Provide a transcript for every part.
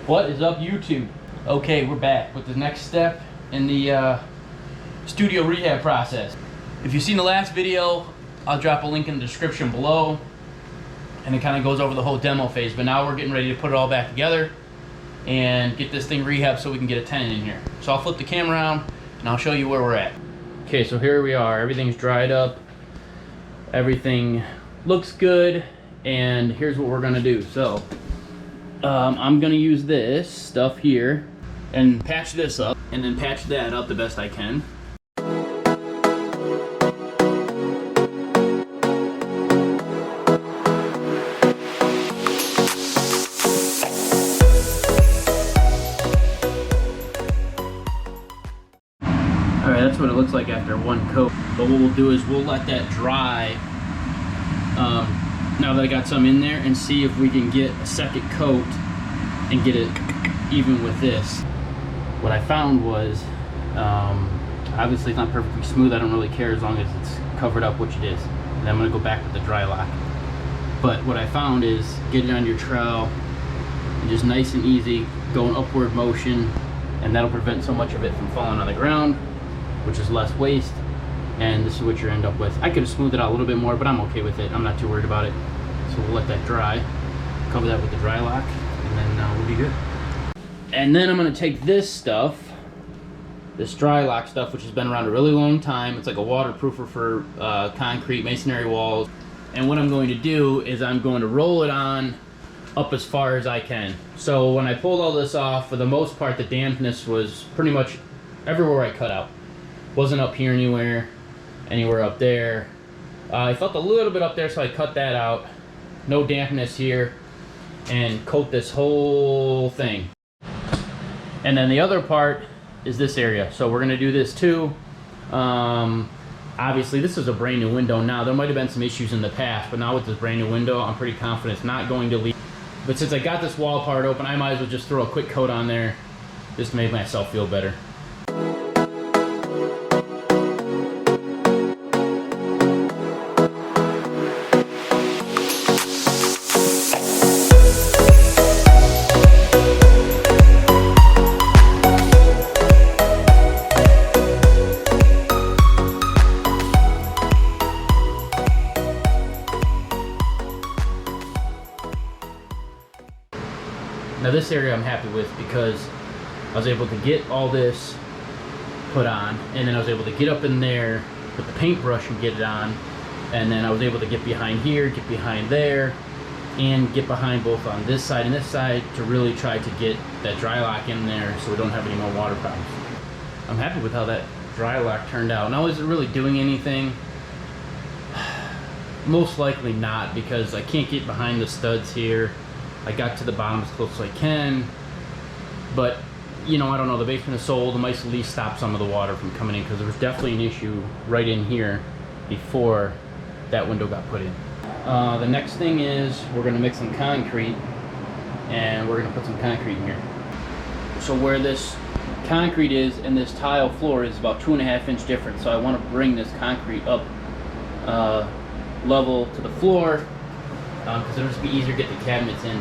What is up, YouTube? Okay, we're back with the next step in the studio rehab process. If you've seen the last video, I'll drop a link in the description below, and it kind of goes over the whole demo phase. But now we're getting ready to put it all back together and get this thing rehabbed so we can get a tenant in here. So I'll flip the camera around and I'll show you where we're at. Okay, so here we are. Everything's dried up. Everything looks good, and here's what we're gonna do. So I'm gonna use this stuff here and patch this up, and then patch that up the best I can. Alright, that's what it looks like after one coat. But what we'll do is we'll let that dry now that I got some in there, and see if we can get a second coat and get it even with this. What I found was, obviously it's not perfectly smooth. I don't really care as long as it's covered up, which it is. And I'm going to go back with the dry lock. But what I found is, get it on your trowel and just nice and easy, go in upward motion, and that'll prevent so much of it from falling on the ground, which is less waste. And this is what you end up with. I could have smoothed it out a little bit more, but I'm okay with it. I'm not too worried about it. So we'll let that dry, cover that with the dry lock, and then we'll be good. And then I'm gonna take this stuff, this dry lock stuff, which has been around a really long time. It's like a waterproofer for concrete, masonry walls. And what I'm going to do is I'm going to roll it on up as far as I can. So when I pulled all this off, for the most part, the dampness was pretty much everywhere I cut out. Wasn't up here anywhere up there. I felt a little bit up there, so I cut that out. No dampness here, and coat this whole thing. And then the other part is this area. So we're gonna do this too. Obviously this is a brand new window now. There might have been some issues in the past, but now with this brand new window, I'm pretty confident it's not going to leak. But since I got this wall part open, I might as well just throw a quick coat on there. Just to make myself feel better. Now this area I'm happy with, because I was able to get all this put on, and then I was able to get up in there with the paintbrush and get it on, and then I was able to get behind here, get behind there, and get behind both on this side and this side to really try to get that dry lock in there so we don't have any more water problems. I'm happy with how that dry lock turned out. Now, is it really doing anything? Most likely not, because I can't get behind the studs here. I got to the bottom as close as I can, but you know, I don't know, the basement is so old, it might at least stop some of the water from coming in, because there was definitely an issue right in here before that window got put in. The next thing is we're going to mix some concrete, and we're going to put some concrete in here. So where this concrete is and this tile floor is about 2.5 inch difference, so I want to bring this concrete up level to the floor, because it'll just be easier to get the cabinets in.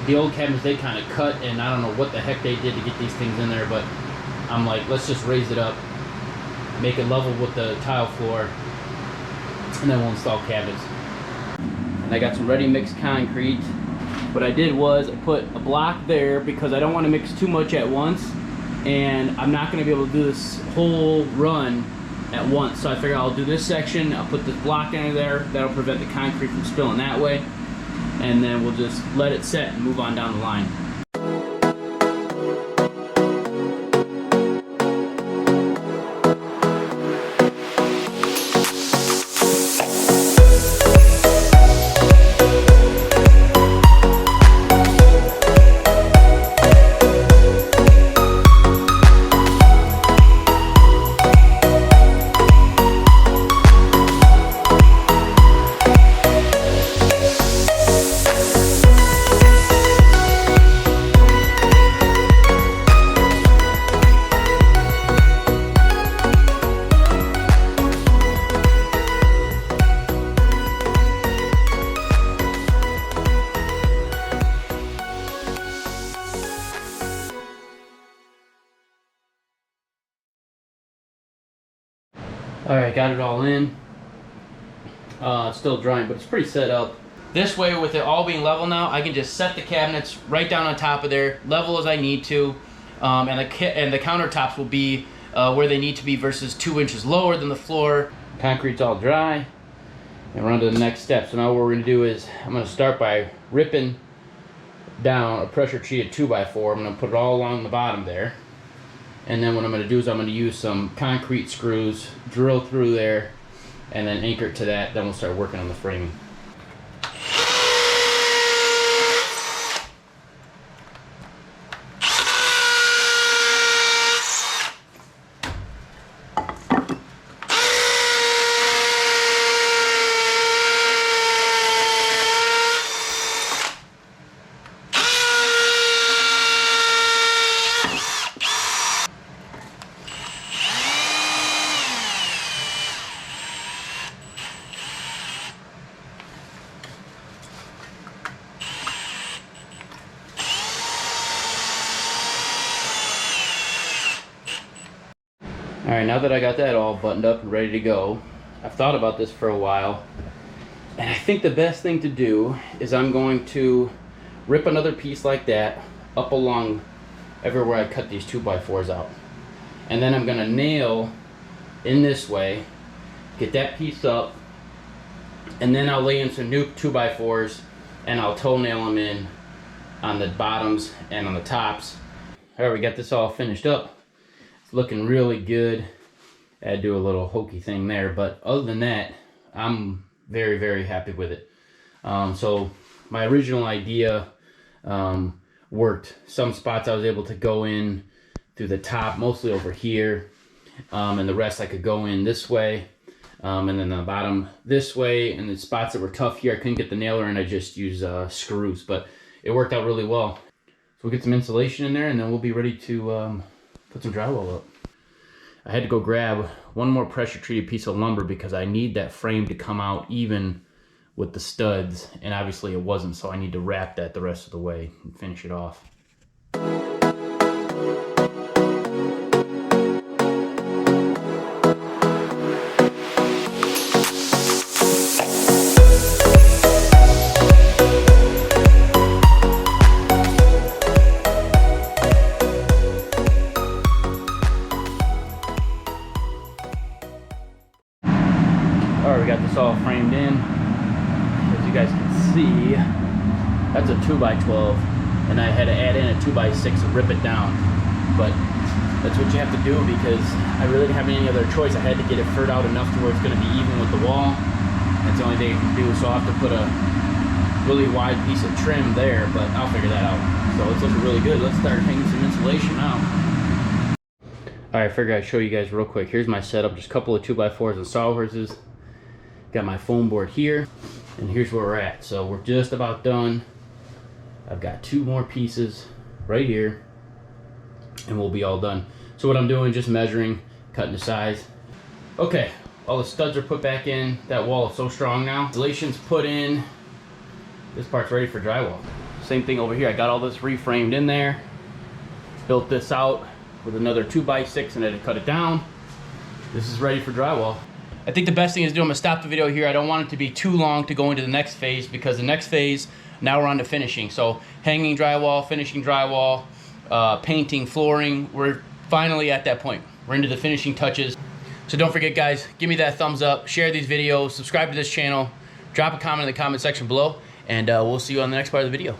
The old cabinets, they kind of cut, and I don't know what the heck they did to get these things in there, but I'm like, let's just raise it up, make it level with the tile floor, and then we'll install cabinets. And I got some ready mixed concrete. What I did was I put a block there because I don't want to mix too much at once, and I'm not going to be able to do this whole run at once. So I figure I'll do this section, I'll put this block under there, that'll prevent the concrete from spilling that way, and then we'll just let it set and move on down the line. All right, got it all in. It's still drying, but it's pretty set up. This way, with it all being level now, I can just set the cabinets right down on top of there, level as I need to, and the countertops will be where they need to be versus 2 inches lower than the floor. Concrete's all dry, and we're on to the next step. So now what we're gonna do is, I'm gonna start by ripping down a pressure treated 2x4. I'm gonna put it all along the bottom there. And then what I'm gonna do is I'm gonna use some concrete screws, drill through there, and then anchor it to that. Then we'll start working on the framing. All right, now that I got that all buttoned up and ready to go, I've thought about this for a while, and I think the best thing to do is I'm going to rip another piece like that up along everywhere I cut these 2x4s out. And then I'm gonna nail in this way, get that piece up, and then I'll lay in some new 2x4s and I'll toe nail them in on the bottoms and on the tops. All right, we got this all finished up. Looking really good. I had to do a little hokey thing there, but other than that, I'm very, very happy with it. So my original idea worked. Some spots I was able to go in through the top, mostly over here, and the rest I could go in this way, and then the bottom this way, and the spots that were tough here, I couldn't get the nailer in, I just used screws, but it worked out really well. So we'll get some insulation in there, and then we'll be ready to put some drywall up. I had to go grab one more pressure treated piece of lumber because I need that frame to come out even with the studs, and obviously it wasn't, so I need to wrap that the rest of the way and finish it off. Alright, we got this all framed in. As you guys can see, that's a 2x12, and I had to add in a 2x6 and rip it down. But that's what you have to do because I really didn't have any other choice. I had to get it furred out enough to where it's going to be even with the wall. That's the only thing you can do, so I'll have to put a really wide piece of trim there, but I'll figure that out. So it's looking really good. Let's start hanging some insulation now. Alright, I figured I'd show you guys real quick. Here's my setup, just a couple of 2x4s and sawhorses. Got my foam board here, and here's where we're at. So we're just about done. I've got 2 more pieces right here, and we'll be all done. So what I'm doing, just measuring, cutting the size. Okay, all the studs are put back in. That wall is so strong now. Insulation's put in. This part's ready for drywall. Same thing over here. I got all this reframed in there. Built this out with another 2x6 and then to cut it down. This is ready for drywall. I think the best thing is I'm gonna stop the video here. I don't want it to be too long to go into the next phase because the next phase, now we're on to finishing. So hanging drywall, finishing drywall, painting, flooring. We're finally at that point. We're into the finishing touches. So don't forget guys, give me that thumbs up, share these videos, subscribe to this channel, drop a comment in the comment section below, and we'll see you on the next part of the video.